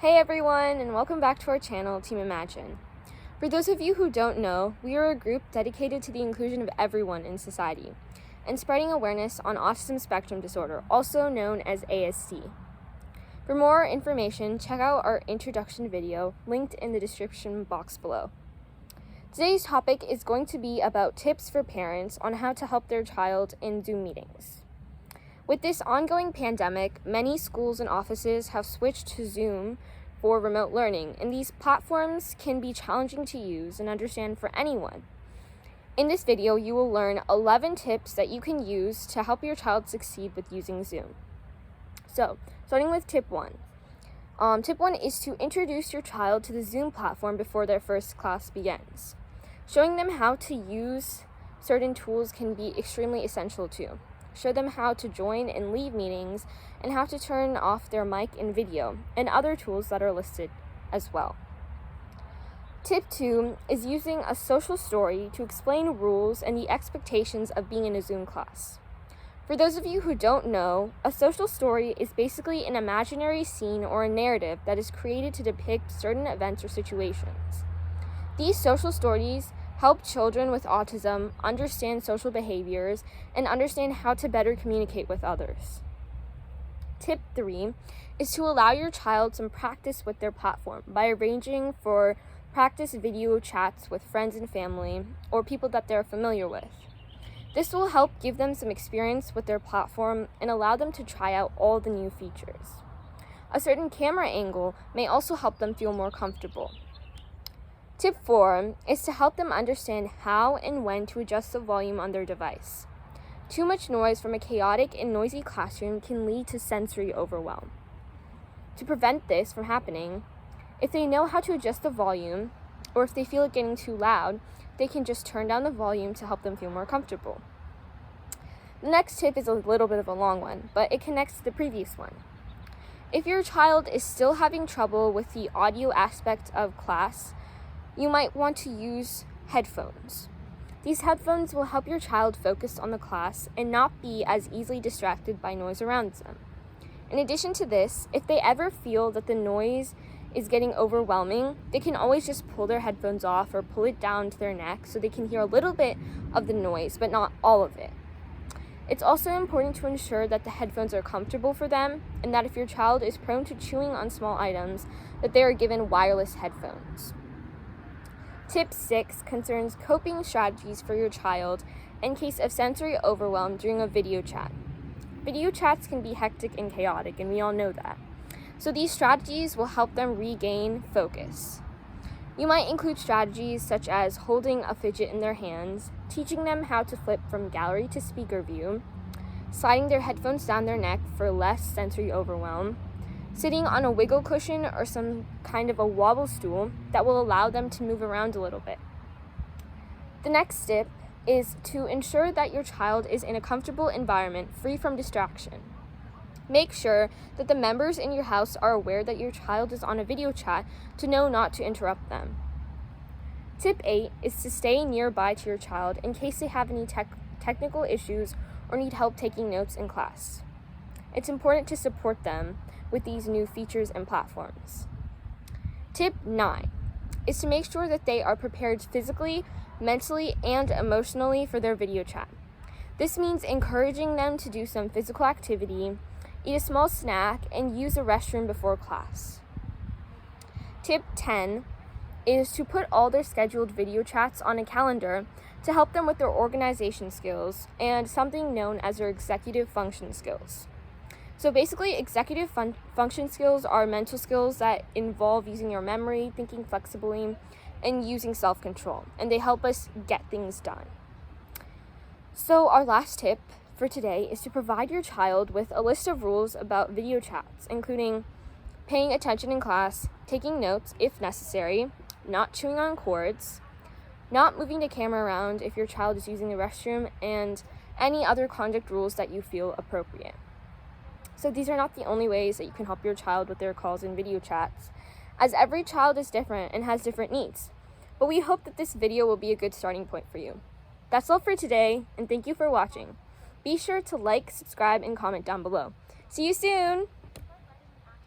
Hey everyone, and welcome back to our channel, Team Imagine. For those of you who don't know, we are a group dedicated to the inclusion of everyone in society and spreading awareness on autism spectrum disorder, also known as ASD. For more information, check out our introduction video linked in the description box below. Today's topic is going to be about tips for parents on how to help their child in Zoom meetings. With this ongoing pandemic, many schools and offices have switched to Zoom for remote learning, and these platforms can be challenging to use and understand for anyone. In this video, you will learn 11 tips that you can use to help your child succeed with using Zoom. So, starting with tip 1. Tip 1 is to introduce your child to the Zoom platform before their first class begins. Showing them how to use certain tools can be extremely essential too. Show them how to join and leave meetings and how to turn off their mic and video and other tools that are listed as well. Tip 2 is using a social story to explain rules and the expectations of being in a Zoom class. For those of you who don't know, a social story is basically an imaginary scene or a narrative that is created to depict certain events or situations. These social stories help children with autism understand social behaviors and understand how to better communicate with others. Tip 3 is to allow your child some practice with their platform by arranging for practice video chats with friends and family or people that they're familiar with. This will help give them some experience with their platform and allow them to try out all the new features. A certain camera angle may also help them feel more comfortable. Tip 4 is to help them understand how and when to adjust the volume on their device. Too much noise from a chaotic and noisy classroom can lead to sensory overwhelm. To prevent this from happening, if they know how to adjust the volume, or if they feel it getting too loud, they can just turn down the volume to help them feel more comfortable. The next tip is a little bit of a long one, but it connects to the previous one. If your child is still having trouble with the audio aspect of class, you might want to use headphones. These headphones will help your child focus on the class and not be as easily distracted by noise around them. In addition to this, if they ever feel that the noise is getting overwhelming, they can always just pull their headphones off or pull it down to their neck so they can hear a little bit of the noise, but not all of it. It's also important to ensure that the headphones are comfortable for them and that if your child is prone to chewing on small items, that they are given wireless headphones. Tip 6 concerns coping strategies for your child in case of sensory overwhelm during a video chat. Video chats can be hectic and chaotic, and we all know that. So these strategies will help them regain focus. You might include strategies such as holding a fidget in their hands, teaching them how to flip from gallery to speaker view, sliding their headphones down their neck for less sensory overwhelm, sitting on a wiggle cushion or some kind of a wobble stool that will allow them to move around a little bit. The next step is to ensure that your child is in a comfortable environment free from distraction. Make sure that the members in your house are aware that your child is on a video chat to know not to interrupt them. Tip 8 is to stay nearby to your child in case they have any technical issues or need help taking notes in class. It's important to support them with these new features and platforms. Tip 9 is to make sure that they are prepared physically, mentally, and emotionally for their video chat. This means encouraging them to do some physical activity, eat a small snack, and use a restroom before class. Tip 10 is to put all their scheduled video chats on a calendar to help them with their organization skills and something known as their executive function skills. So basically, executive function skills are mental skills that involve using your memory, thinking flexibly, and using self-control, and they help us get things done. So our last tip for today is to provide your child with a list of rules about video chats, including paying attention in class, taking notes if necessary, not chewing on cords, not moving the camera around if your child is using the restroom, and any other conduct rules that you feel appropriate. So these are not the only ways that you can help your child with their calls and video chats, as every child is different and has different needs. But we hope that this video will be a good starting point for you. That's all for today, and thank you for watching. Be sure to like, subscribe, and comment down below. See you soon!